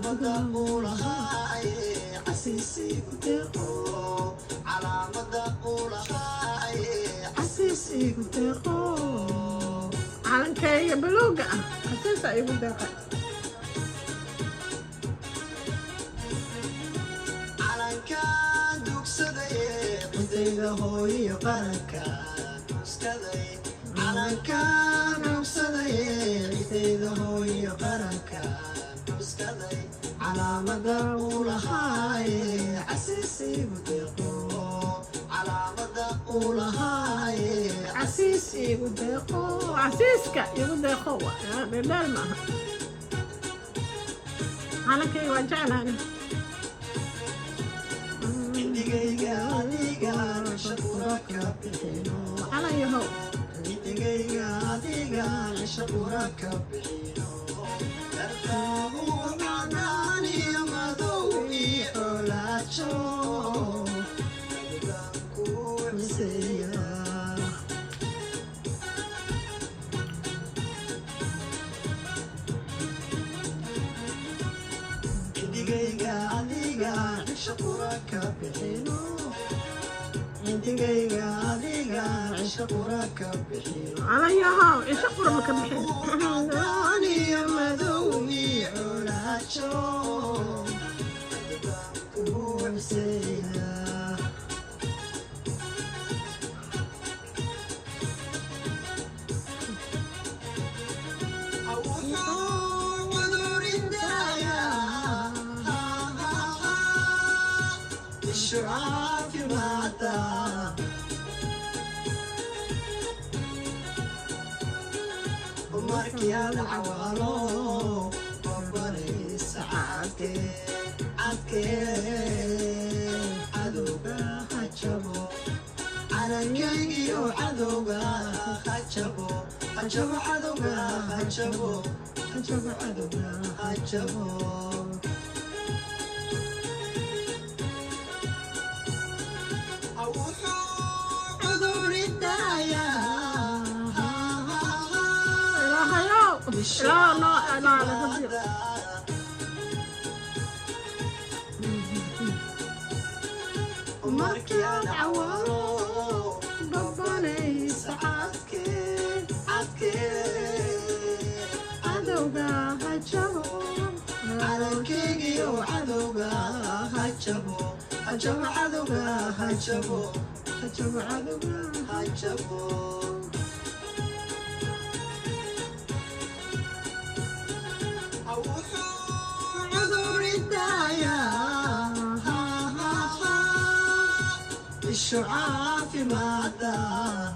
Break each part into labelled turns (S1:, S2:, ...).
S1: مدى قولهاي عسيسي وديقو على مدى قولهاي عسيسي وديقو
S2: calankeyga buluuga ah xasiisa igu deeqay
S1: calankaan dugsaday cidayda hooyo qaranka nuskaday calankaan dugsaday cidayda hooyo qaranka nuskaday calaamada uu lahaay casiisi igu deeqo calaamada uu lahaay
S2: casiis igu deeqo casiiska igu deeqo dhedheel maaha calankeyga waa jeclaani
S1: indigayga adiga shaqura ka bixino
S2: calan yahow
S1: indigayga adiga shaqura ka bixino dartaabu macnaaniyo madow iyo xoolaajo adigaan ku xiseeya indigayga adiga shaqura ka bixino indigayga adiga shaqura ka bixino
S2: calan yahow cisho qurba ka bixin
S1: macnaaniyo madow iyo xoolaajo adigaan ku xiseeya الشعاف ماتا ومركي العوالو وبري سعادك عدك عدوغا حجبو على كيكي وعدوغا حجبو حجبو عدوغا حجبو حجبو عدوغا حجبو
S2: لا لا لا لا
S1: ومركي العوالو ضباني سعادك عدك
S2: عدوغا حجبو
S1: على كيكي وعدوغا حجبو حجب عدوغا حجبو حجب عدوغا حجبو الشعاع في ماذا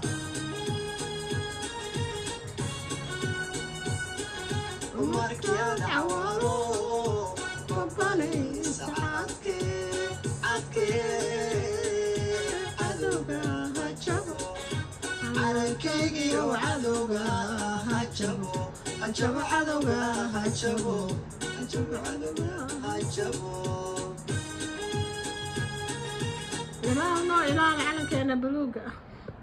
S1: ومركي العوارو وبالي سعادك عدك عدوغا هجبو على كيكي وعدوغا هجبو هجب عدوغا هجبو هجب عدوغا هجبو
S2: إلى علاقة على كأنه بلوغة